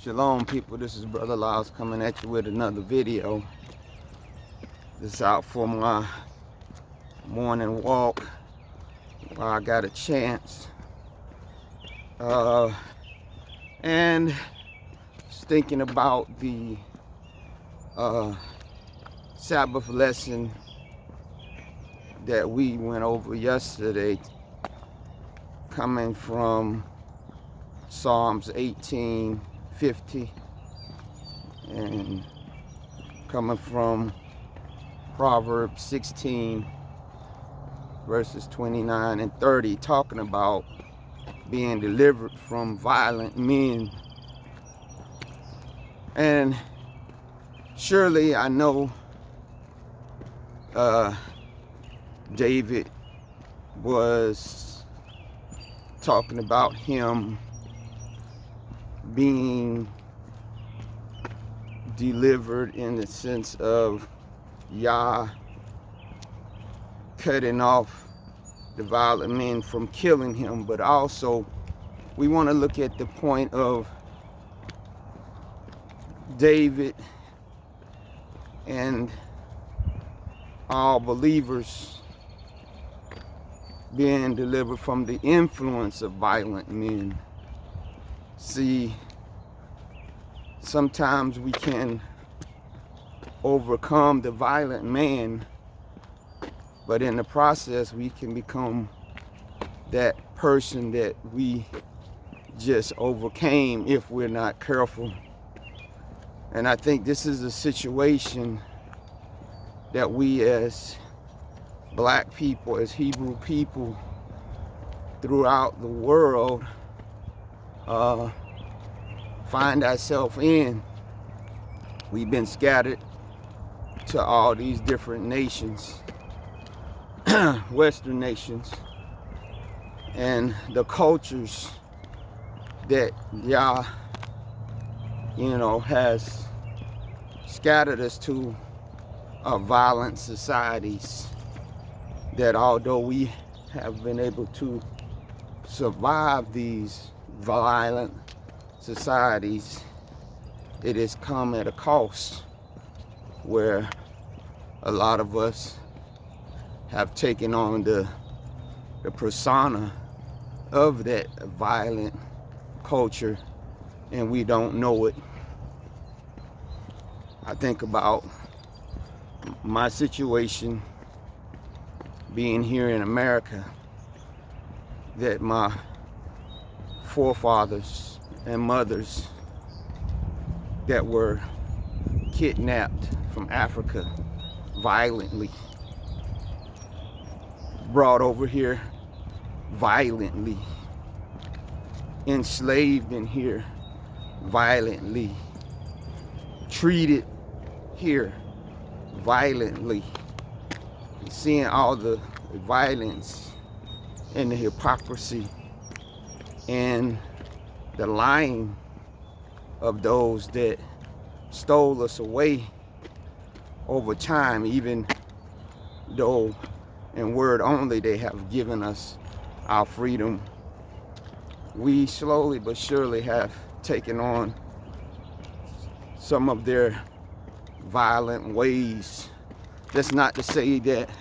Shalom people, this is Brother Laws coming at you with another video. This is out for my morning walk while I got a chance. And just thinking about the Sabbath lesson that we went over yesterday, coming from Psalms 18:50 and coming from Proverbs 16 verses 29 and 30, talking about being delivered from violent men. And surely I know David was talking about him being delivered in the sense of Yah cutting off the violent men from killing him, but also we want to look at the point of David and all believers being delivered from the influence of violent men. See, sometimes we can overcome the violent man, but in the process we can become that person that we just overcame if we're not careful. And I think this is a situation that we as black people, as Hebrew people throughout the world find ourselves in. We've been scattered to all these different nations, Western nations, and the cultures that Yah, has scattered us to are violent societies that, although we have been able to survive these violent societies, it has come at a cost where a lot of us have taken on the persona of that violent culture, and we don't know it. I think about my situation being here in America, that my forefathers and mothers that were kidnapped from Africa violently, brought over here violently, enslaved in here violently, treated here violently, seeing all the violence and the hypocrisy and the lying of those that stole us away over time, even though in word only they have given us our freedom. We slowly but surely have taken on some of their violent ways. That's not to say that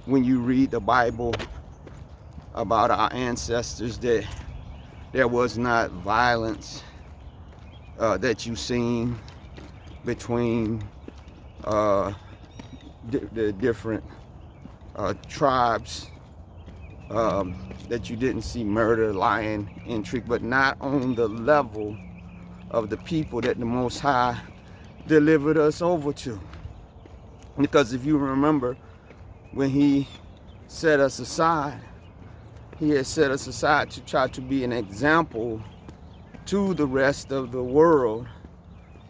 when you read the Bible about our ancestors that there was not violence that you've seen between the different tribes, that you didn't see murder, lying, intrigue, but not on the level of the people that the Most High delivered us over to. Because if you remember, when he set us aside, he had set us aside to try to be an example to the rest of the world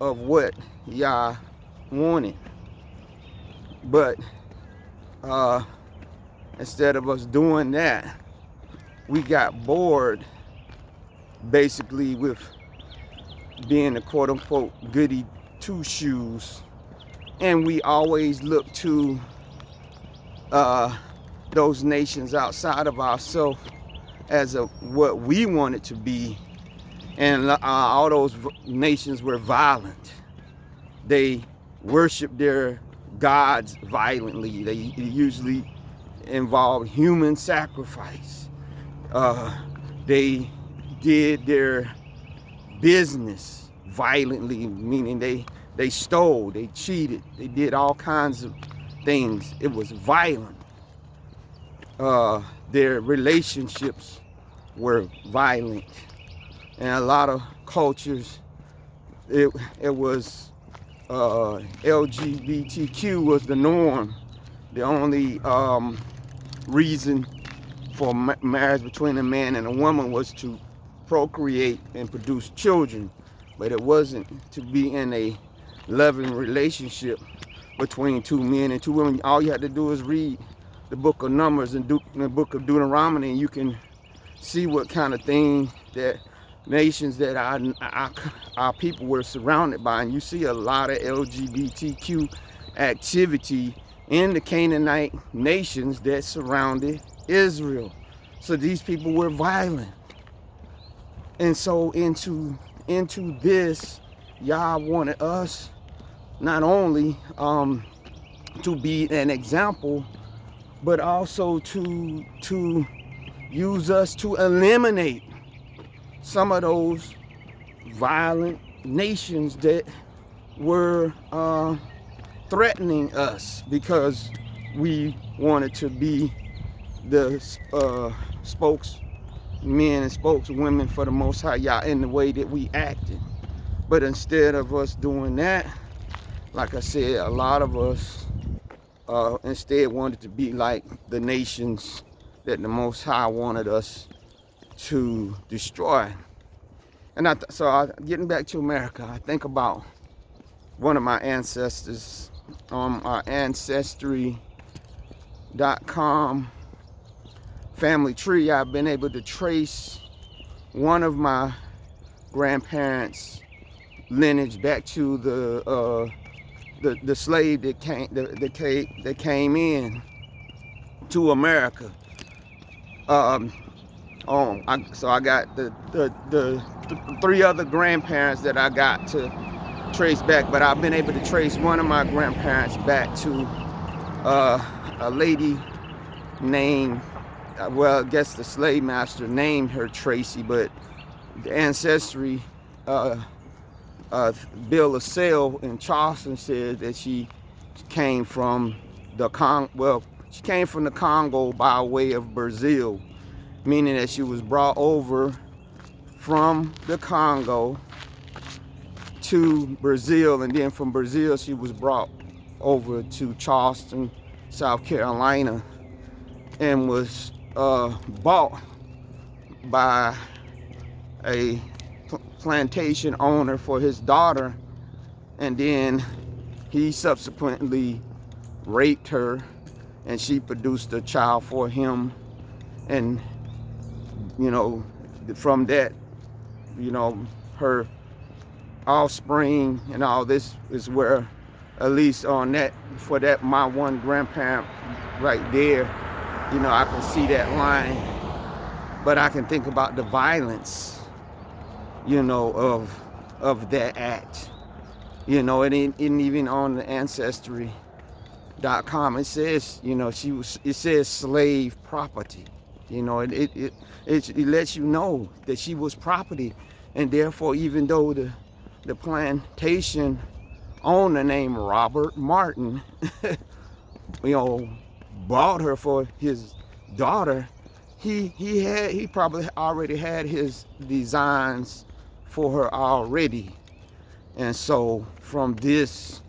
of what Yah wanted. But instead of us doing that, we got bored basically with being a quote-unquote goody two-shoes, and we always look to those nations outside of ourselves as what we want it to be, And all those nations were violent. They worshiped their gods violently. They usually involved human sacrifice. They did their business violently, meaning they stole, they cheated, they did all kinds of things. It was violent. Their relationships were violent. And a lot of cultures, it was LGBTQ was the norm. The only reason for marriage between a man and a woman was to procreate and produce children, but it wasn't to be in a loving relationship between two men and two women. All you had to do is read the book of Numbers and the book of Deuteronomy, and you can see what kind of thing that nations that our people were surrounded by. And you see a lot of LGBTQ activity in the Canaanite nations that surrounded Israel. So these people were violent. And so into this, Yah wanted us not only to be an example, but also to use us to eliminate some of those violent nations that were threatening us, because we wanted to be the spokesmen and spokeswomen for the Most High Yah in the way that we acted. But instead of us doing that, like I said, a lot of us instead wanted to be like the nations that the Most High wanted us to destroy. And getting back to America, I think about one of my ancestors on our Ancestry.com family tree. I've been able to trace one of my grandparents' lineage back to the slave that came in to America. So I got the three other grandparents that I got to trace back, but I've been able to trace one of my grandparents back to a lady named, well, I guess the slave master named her Tracy, but the Ancestry bill of sale in Charleston said that she came from the she came from the Congo by way of Brazil, meaning that she was brought over from the Congo to Brazil, and then from Brazil she was brought over to Charleston, South Carolina, and was bought by a plantation owner for his daughter, and then he subsequently raped her and she produced a child for him. And from that, her offspring and all this is where, at least on that, for that my one grandparent right there, I can see that line. But I can think about the violence of that act. And even on the Ancestry.com it says, it says slave property. It lets you know that she was property, and therefore, even though the plantation owner named Robert Martin, bought her for his daughter, he probably already had his designs for her already. And so from this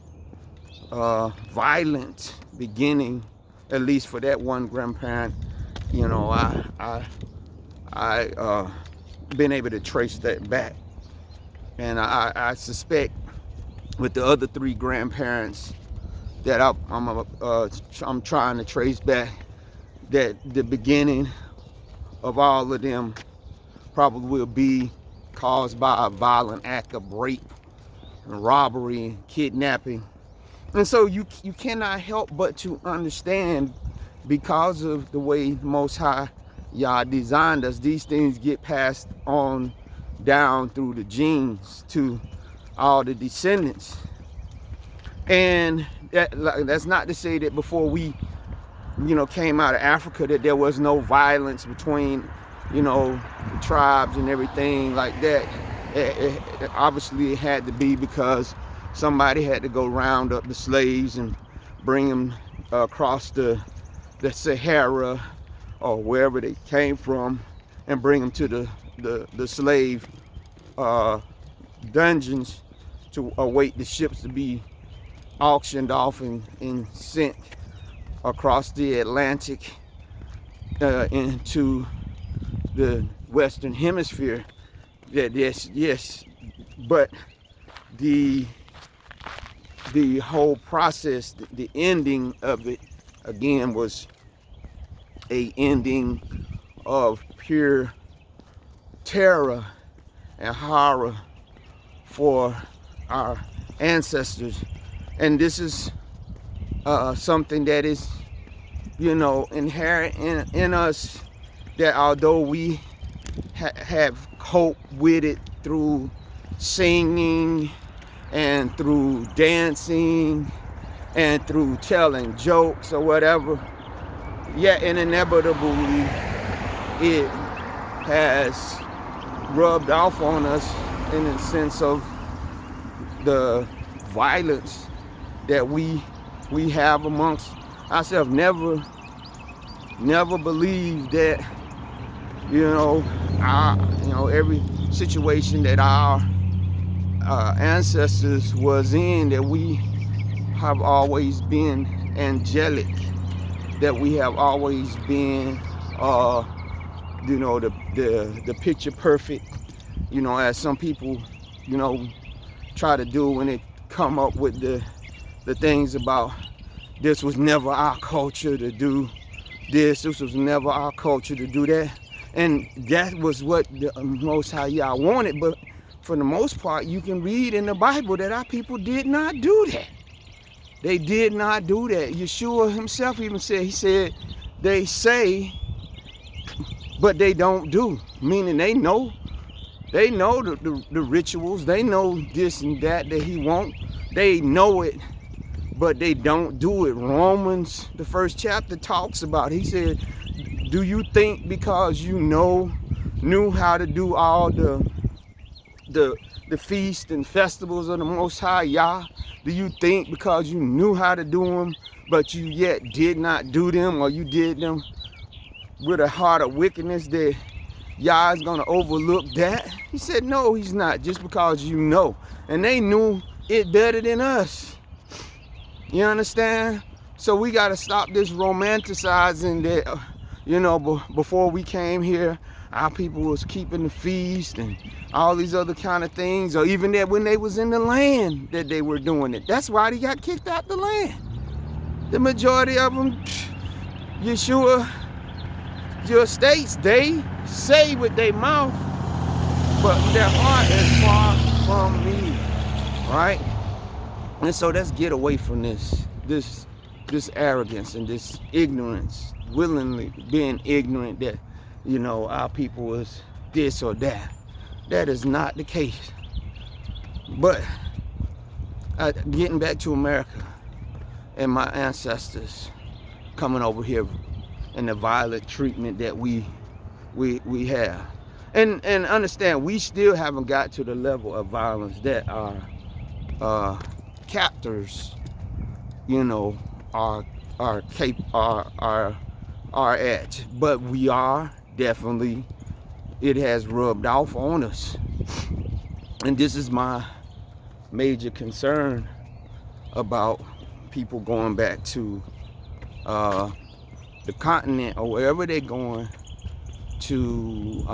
violent beginning, at least for that one grandparent, I been able to trace that back. And I suspect with the other three grandparents that I'm trying to trace back, that the beginning of all of them probably will be caused by a violent act of rape and robbery and kidnapping. And so you cannot help but to understand, because of the way Most High Yah designed us, these things get passed on down through the genes to all the descendants. And that's not to say that before we, came out of Africa that there was no violence between, the tribes and everything like that. It obviously it had to be, because somebody had to go round up the slaves and bring them across the Sahara or wherever they came from, and bring them to the slave dungeons to await the ships to be auctioned off and sent across the Atlantic into the Western Hemisphere. Yes, but the whole process, the ending of it, again, was a ending of pure terror and horror for our ancestors. And this is something that is, inherent in us, that although we have coped with it through singing and through dancing and through telling jokes or whatever, yet inevitably it has rubbed off on us in the sense of the violence that we have amongst ourselves. Never believe that every situation that our ancestors was in, that we have always been angelic, that we have always been the picture perfect, as some people try to do when they come up with the things about this was never our culture to do this was never our culture to do that. And that was what the Most High Yah wanted. But for the most part, you can read in the Bible that our people did not do that. They did not do that. Yeshua himself even said, he said, they say, but they don't do. Meaning they know the rituals. They know this and that he wants. They know it, but they don't do it. Romans, the first chapter, talks about it. He said, do you think because you knew how to do all the feasts and festivals of the Most High Yah, do you think because you knew how to do them, but you yet did not do them, or you did them with a heart of wickedness, that Yah is going to overlook that? He said, no, he's not, just because you know. And they knew it better than us. You understand? So we got to stop this romanticizing that, before we came here, our people was keeping the feast and all these other kind of things, or even that when they was in the land that they were doing it. That's why they got kicked out the land. The majority of them, Yeshua, your states, they say with their mouth, but their heart is far from me, right? And so let's get away from this arrogance and this ignorance, willingly being ignorant that, our people is this or that. That is not the case. But getting back to America and my ancestors coming over here and the violent treatment that we have. And understand, we still haven't got to the level of violence that our captors, are at. But we are definitely, it has rubbed off on us. And this is my major concern about people going back to the continent or wherever they're going to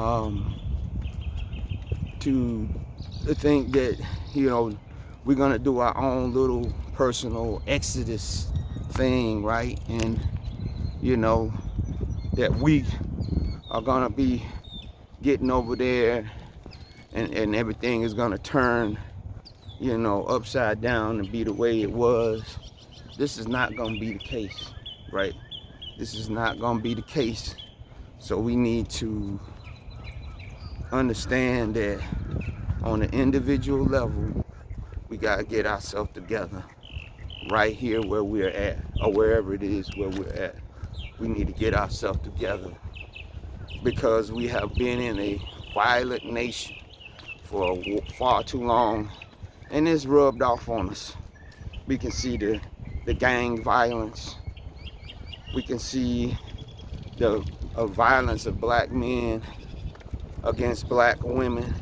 think that, we're gonna do our own little personal exodus thing, right? And that we are gonna be getting over there and everything is gonna turn, upside down and be the way it was. This is not gonna be the case, right? This is not gonna be the case. So we need to understand that on an individual level, we gotta get ourselves together right here where we're at, or wherever it is where we're at. We need to get ourselves together because we have been in a violent nation for far too long, and it's rubbed off on us. We can see the gang violence. We can see the violence of black men against black women.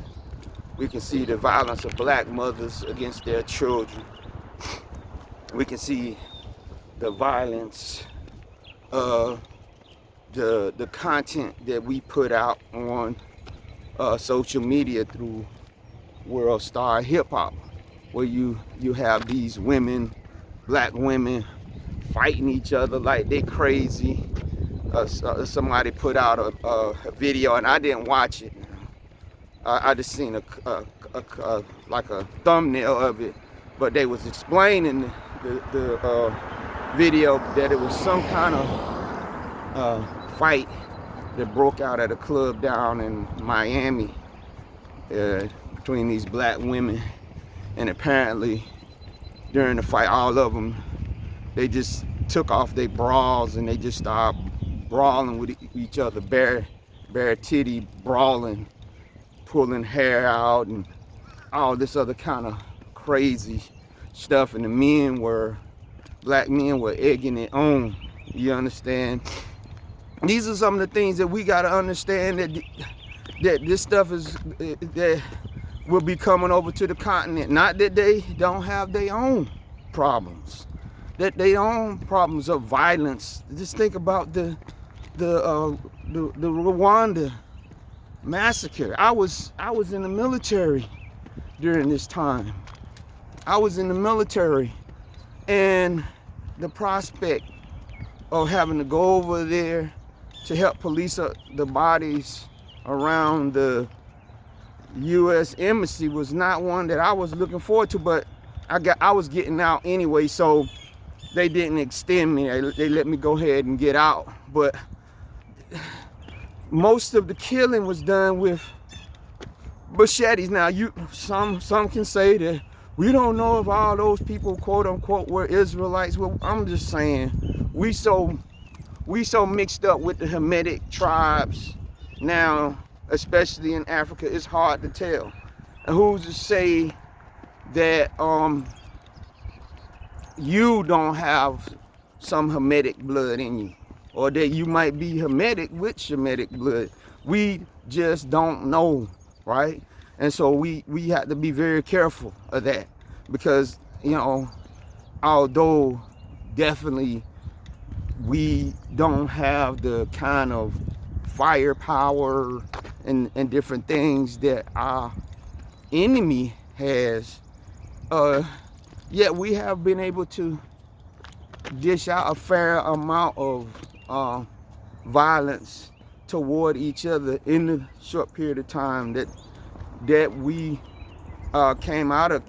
We can see the violence of black mothers against their children. We can see the violence of the content that we put out on social media through World Star Hip Hop, where you have these women, black women, fighting each other like they crazy. Somebody put out a video, and I didn't watch it. I just seen like a thumbnail of it, but they was explaining the video that it was some kind of fight that broke out at a club down in Miami between these black women, and apparently during the fight, all of them, they just took off their bras and they just started brawling with each other, bare titty brawling, pulling hair out and all this other kind of crazy stuff. And the black men were egging it on. You understand? These are some of the things that we got to understand, that this stuff that will be coming over to the continent. Not that they don't have their own problems, that their own problems of violence. Just think about the Rwanda massacre. I was in the military during this time. I was in the military, and the prospect of having to go over there to help police up the bodies around the U.S. Embassy was not one that I was looking forward to, but I was getting out anyway, so they didn't extend me. They let me go ahead and get out. But most of the killing was done with machetes. Now, some can say that we don't know if all those people, quote unquote, were Israelites. Well, I'm just saying, we so mixed up with the Hamitic tribes now, especially in Africa, it's hard to tell. And who's to say that you don't have some Hamitic blood in you, or that you might be Hamitic with Shemitic blood? We just don't know, right? And so we have to be very careful of that, because, you know, although definitely we don't have the kind of firepower and different things that our enemy has, yet we have been able to dish out a fair amount of violence toward each other in the short period of time that we came out of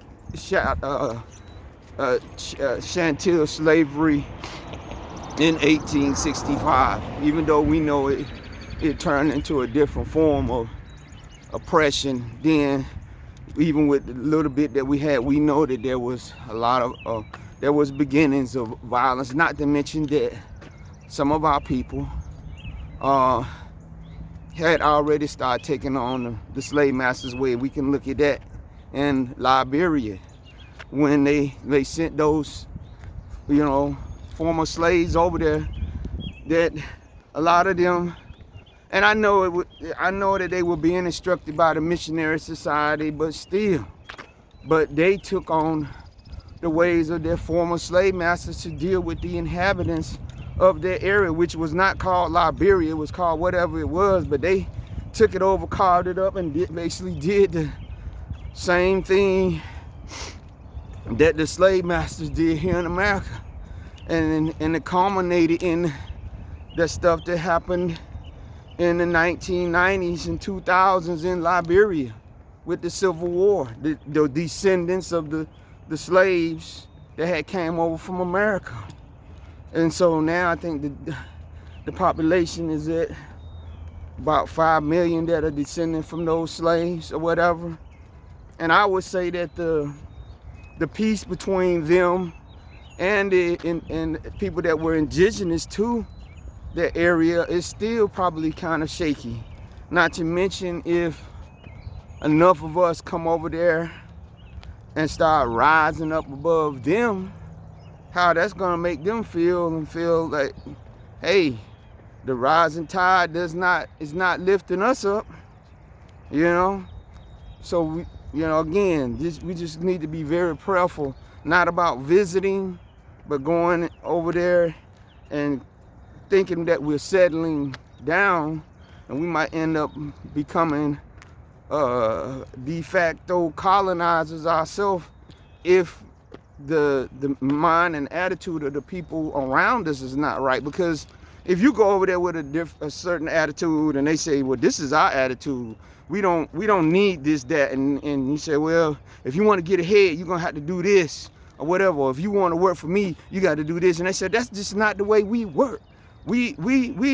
chattel slavery in 1865. Even though we know it turned into a different form of oppression, then even with the little bit that we had, we know that there was a lot of there was beginnings of violence. Not to mention that some of our people had already started taking on the slave masters' way. We can look at that in Liberia, when they sent those, you know, former slaves over there, that a lot of them, and I know that they were being instructed by the missionary society, but they took on the ways of their former slave masters to deal with the inhabitants of their area, which was not called Liberia, it was called whatever it was, but they took it over, carved it up, and basically did the same thing that the slave masters did here in America. And it culminated in the stuff that happened in the 1990s and 2000s in Liberia with the Civil War, the descendants of the slaves that had came over from America. And so now I think the population is at about 5 million that are descending from those slaves or whatever. And I would say that the peace between them and and people that were indigenous to that area is still probably kind of shaky. Not to mention if enough of us come over there and start rising up above them, how that's gonna make them feel, and feel like, hey, the rising tide is not lifting us up, you know. So we, again, we just need to be very prayerful, not about visiting, but going over there and thinking that we're settling down, and we might end up becoming de facto colonizers ourselves if the mind and attitude of the people around us is not right. Because if you go over there with a certain attitude and they say, well, this is our attitude, we don't need this, that, and you say, well, if you want to get ahead, you're gonna have to do this or whatever. Or if you want to work for me, you got to do this. And they said, that's just not the way we work. We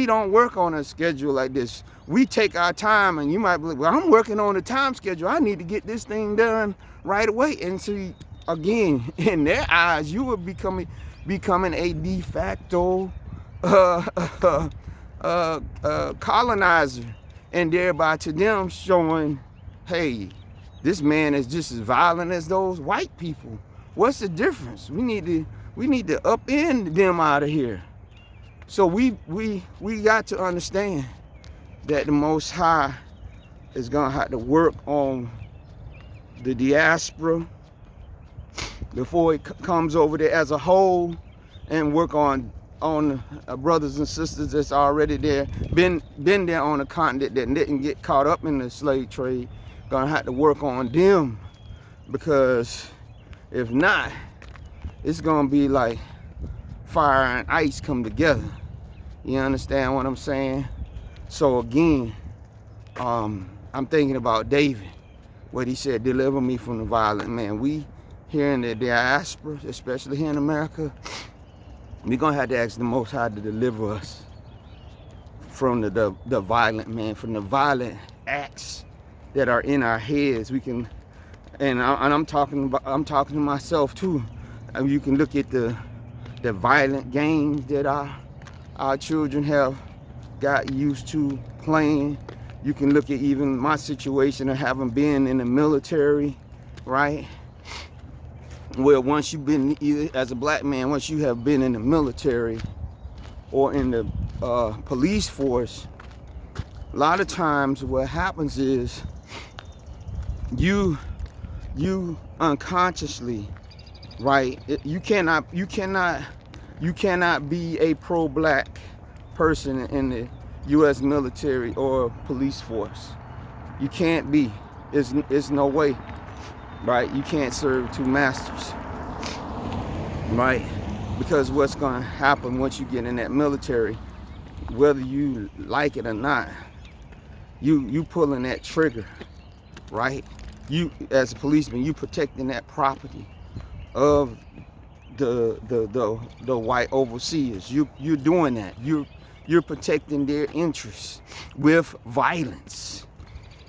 don't work on a schedule like this. We take our time, and you might be like, well, I'm working on a time schedule. I need to get this thing done right away. And so, again, in their eyes, you are becoming a de facto colonizer, and thereby to them showing, hey, this man is just as violent as those white people. What's the difference? We need to upend them out of here. So we got to understand that the Most High is gonna have to work on the diaspora before it comes over there as a whole, and work on brothers and sisters that's already there, been there on the continent that didn't get caught up in the slave trade. Gonna have to work on them, because if not, it's gonna be like fire and ice come together. You understand what I'm saying? So again, I'm thinking about David, what he said, deliver me from the violent man. We here in the diaspora, especially here in America, we're gonna have to ask the Most High to deliver us from the violent man, from the violent acts that are in our heads. We can, and I'm talking to myself too. And you can look at the violent games that our children have got used to playing. You can look at even my situation of having been in the military, right? Well, once you've been, either as a black man, once you have been in the military or in the police force, a lot of times what happens is you unconsciously, right? You cannot be a pro-black person in the U.S. military or police force. You can't be. It's no way, right? You can't serve two masters, right? Because what's going to happen once you get in that military, whether you like it or not, you pulling that trigger, right? You, as a policeman, you protecting that property of the white overseers. You're doing that. You're protecting their interests with violence,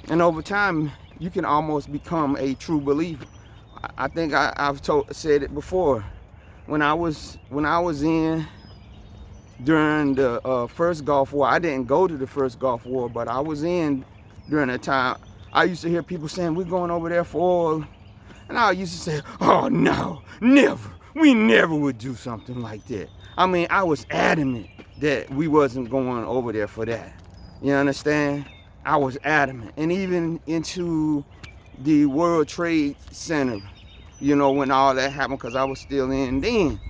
and over time you can almost become a true believer. I think I've said it before. When I was in during the first Gulf War, I didn't go to the first Gulf War, but I was in during that time. I used to hear people saying, we're going over there for oil. And I used to say, oh no, never. We never would do something like that. I mean, I was adamant that we wasn't going over there for that. You understand? I was adamant. And even into the World Trade Center, you know, when all that happened, because I was still in then,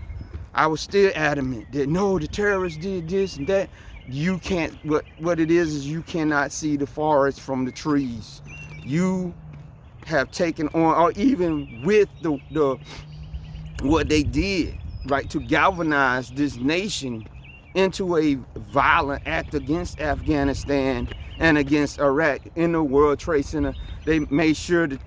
I was still adamant that no, the terrorists did this and that. You can't, what it is you cannot see the forest from the trees. You have taken on, or even with the what they did, right, to galvanize this nation into a violent act against Afghanistan and against Iraq in the World Trade Center. They made sure to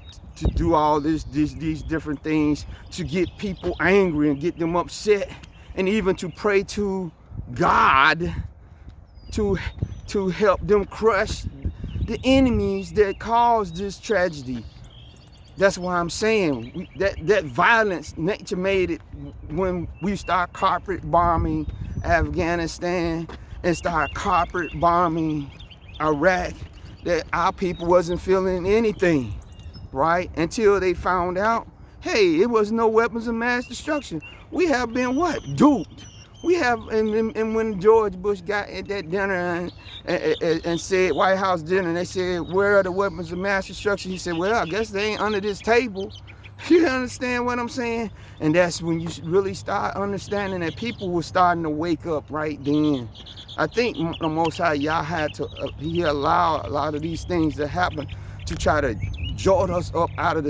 do all these different things to get people angry and get them upset, and even to pray to God to to help them crush the enemies that caused this tragedy. That's why I'm saying that violence, nature made it when we start carpet bombing Afghanistan and start carpet bombing Iraq, that our people wasn't feeling anything, right? Until they found out, hey, it was no weapons of mass destruction. We have been what? Duped. We have, and when George Bush got at that dinner and said, White House dinner, and they said, where are the weapons of mass destruction? He said, well, I guess they ain't under this table. You understand what I'm saying? And that's when you really start understanding that people were starting to wake up right then. I think the Most High, Yah had to, he allowed a lot of these things to happen to try to jolt us up out of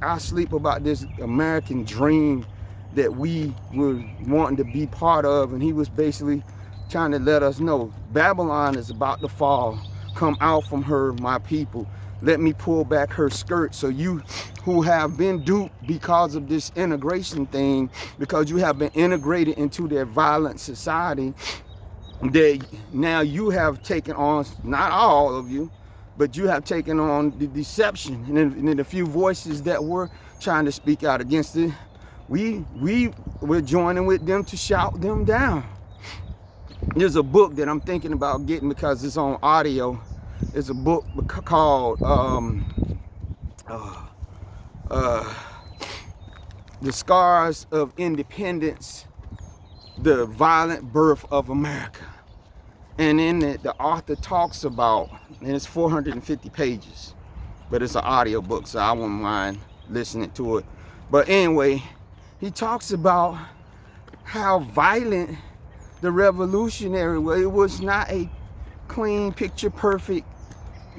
our sleep about this American dream that we were wanting to be part of. And he was basically trying to let us know, Babylon is about to fall. Come out from her, my people. Let me pull back her skirt. So you who have been duped because of this integration thing, because you have been integrated into their violent society, that now you have taken on, not all of you, but you have taken on the deception. And then the few voices that were trying to speak out against it, we're joining with them to shout them down. There's a book that I'm thinking about getting because it's on audio. It's a book called The Scars of Independence, The Violent Birth of America. And in it, the author talks about, and it's 450 pages, but it's an audio book, so I wouldn't mind listening to it. But anyway, he talks about how violent the revolutionary was. It was not a clean, picture perfect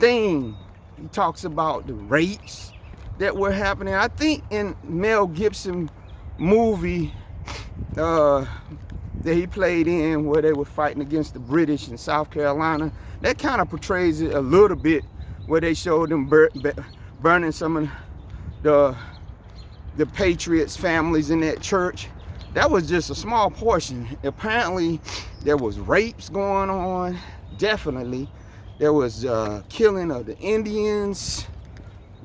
thing. He talks about the rapes that were happening. I think in Mel Gibson movie that he played in, where they were fighting against the British in South Carolina, that kind of portrays it a little bit, where they showed them burning some of the Patriots' families in that church. That was just a small portion. Apparently, there was rapes going on. Definitely, there was killing of the Indians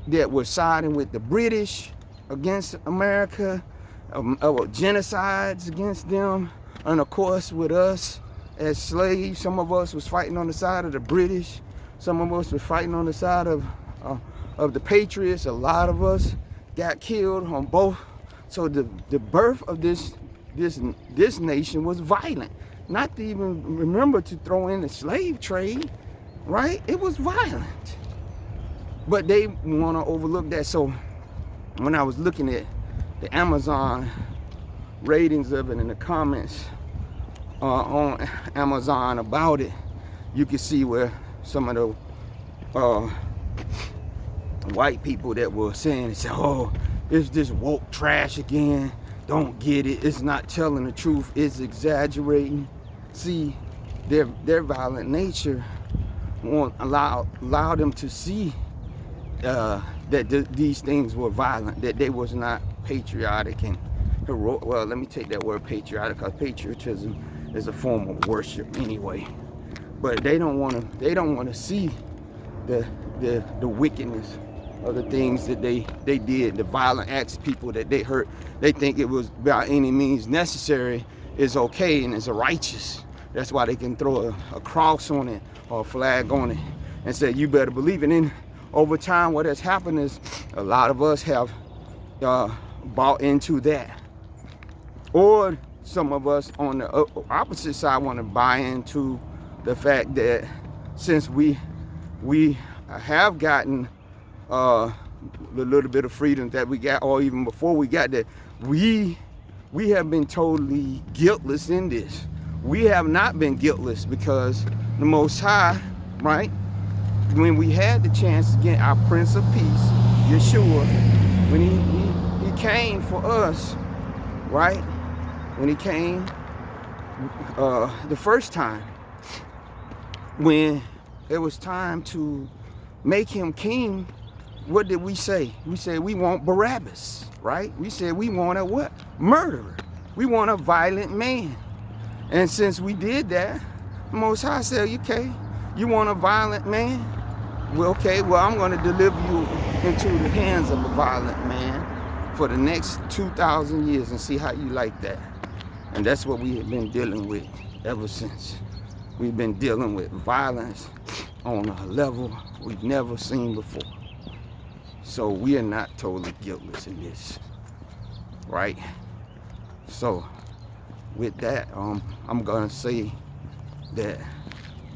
that were siding with the British against America, genocides against them, and of course with us as slaves. Some of us was fighting on the side of the British. Some of us were fighting on the side of the Patriots. A lot of us got killed on both. So the birth of this nation was violent. Not to even remember to throw in the slave trade, right? It was violent. But they want to overlook that. So when I was looking at the Amazon ratings of it in the comments on Amazon about it, you can see where some of the white people that were saying, oh, it's this woke trash again. Don't get it. It's not telling the truth. It's exaggerating. See, their violent nature won't allow them to see that these things were violent, that they was not patriotic and heroic. Well, let me take that word patriotic, because patriotism is a form of worship anyway. But they don't want to see the wickedness of the things that they did, the violent acts, people that they hurt. They think it was by any means necessary is okay and is righteous. That's why they can throw a cross on it or a flag on it and say, you better believe it. And over time, what has happened is a lot of us have bought into that. Or some of us on the opposite side want to buy into the fact that since we have gotten the little bit of freedom that we got, or even before we got that, we have been totally guiltless in this. We have not been guiltless, because the Most High, right, when we had the chance to get our Prince of Peace, Yeshua, when he came for us, right, when he came the first time, when it was time to make him king, what did we say? We said we want Barabbas, right? We said we want a what? Murderer. We want a violent man. And since we did that, the Most High said, okay, You want a violent man? Well, okay, well, I'm going to deliver you into the hands of a violent man for the next 2,000 years and see how you like that. And that's what we have been dealing with ever since. We've been dealing with violence on a level we've never seen before. So we are not totally guiltless in this, right? So with that, I'm going to say that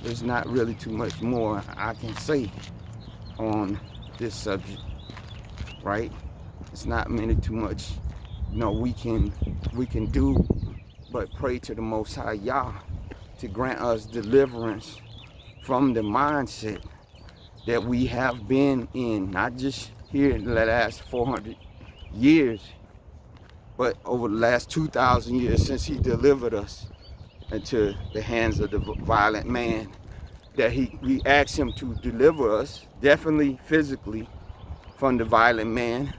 there's not really too much more I can say on this subject, right? It's not many too much, we can do but pray to the Most High Yah to grant us deliverance from the mindset that we have been in, not just here in the last 400 years, but over the last 2,000 years since he delivered us into the hands of the violent man, that we asked him to deliver us, definitely physically from the violent man,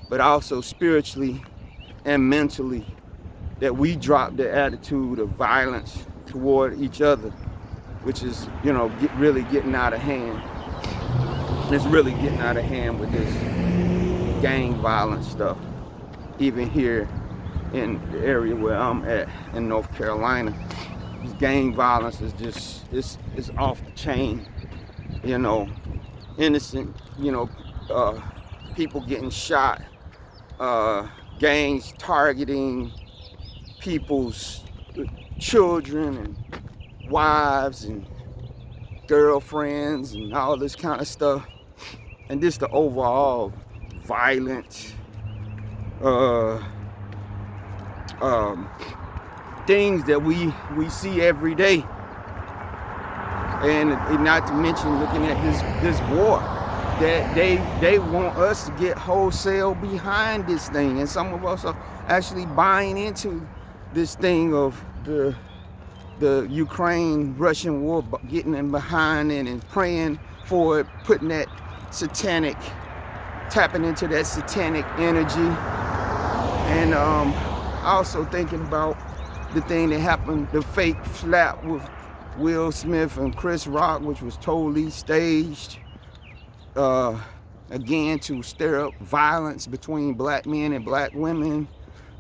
but also spiritually and mentally, that we drop the attitude of violence toward each other, which is, really getting out of hand. It's really getting out of hand with this gang violence stuff, even here in the area where I'm at in North Carolina. This gang violence is just, it's off the chain, innocent, people getting shot, gangs targeting people's children and wives and girlfriends and all this kind of stuff. And just the overall violent things that we see every day, and not to mention looking at this war that they want us to get wholesale behind this thing, and some of us are actually buying into this thing of the Ukraine-Russian war, getting in behind it and praying for it, putting that satanic, tapping into that satanic energy. And also thinking about the thing that happened, the fake slap with Will Smith and Chris Rock, which was totally staged, again, to stir up violence between black men and black women,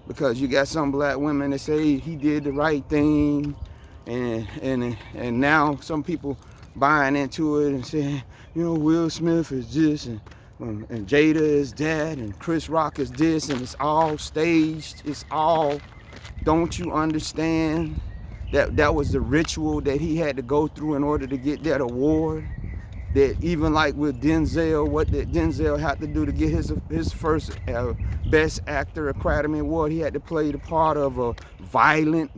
because you got some black women that say he did the right thing, and now some people buying into it and saying, Will Smith is this, and Jada is that, and Chris Rock is this, and it's all staged. It's all, don't you understand that was the ritual that he had to go through in order to get that award? That even like with Denzel, what did Denzel have to do to get his first Best Actor Academy Award? He had to play the part of a violent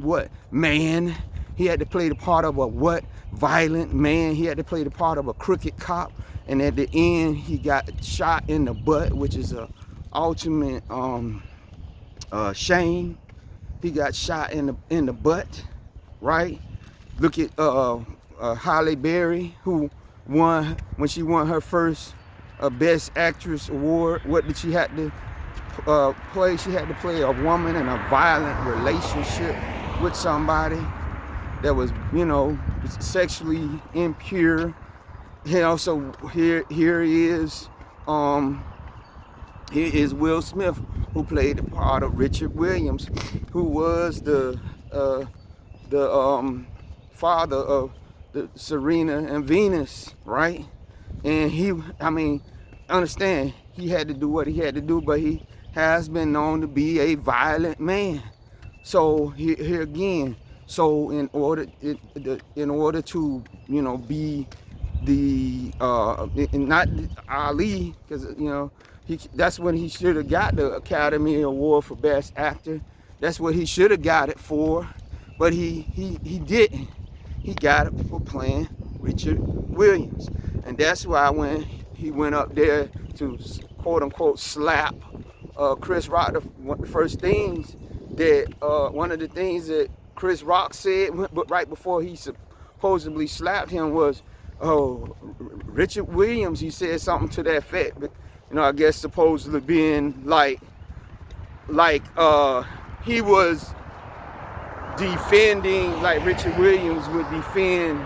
man? He had to play the part of a violent man? He had to play the part of a crooked cop. And at the end, he got shot in the butt, which is a ultimate shame. He got shot in the butt, right? Look at Halle Berry, who won, when she won her first Best Actress Award. What did she have to play? She had to play a woman in a violent relationship with somebody that was, sexually impure. So here he is. Here is Will Smith, who played the part of Richard Williams, who was the father of the Serena and Venus, right? And understand, he had to do what he had to do, but he has been known to be a violent man. So here again, so in order to, be the not Ali, because that's when he should have got the Academy Award for Best Actor. That's what he should have got it for, but he didn't. He got it for playing Richard Williams. And that's why when he went up there to quote unquote slap Chris Rock, one of the first things that one of the things that Chris Rock said, but right before he supposedly slapped him, was, "Oh, Richard Williams," he said something to that effect. But I guess supposedly being like he was defending, like Richard Williams would defend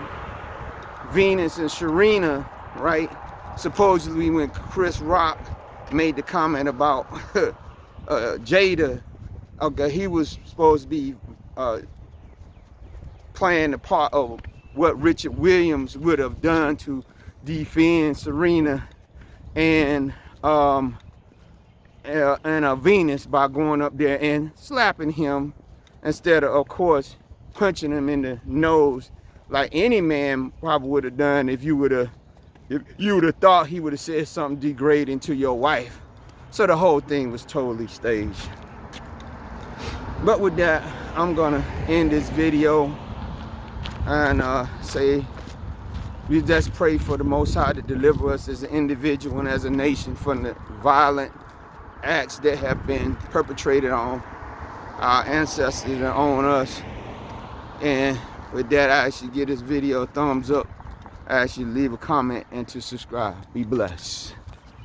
Venus and Serena, right? Supposedly when Chris Rock made the comment about Jada, okay, he was supposed to be playing the part of what Richard Williams would have done to defend Serena and Venus by going up there and slapping him instead of course, punching him in the nose like any man probably would have done if you would have thought he would have said something degrading to your wife. So the whole thing was totally staged. But with that, I'm gonna end this video and say we just pray for the Most High to deliver us as an individual and as a nation from the violent acts that have been perpetrated on our ancestors and on us. And with that, I ask you to give this video a thumbs up. I ask you to leave a comment and to subscribe. Be blessed.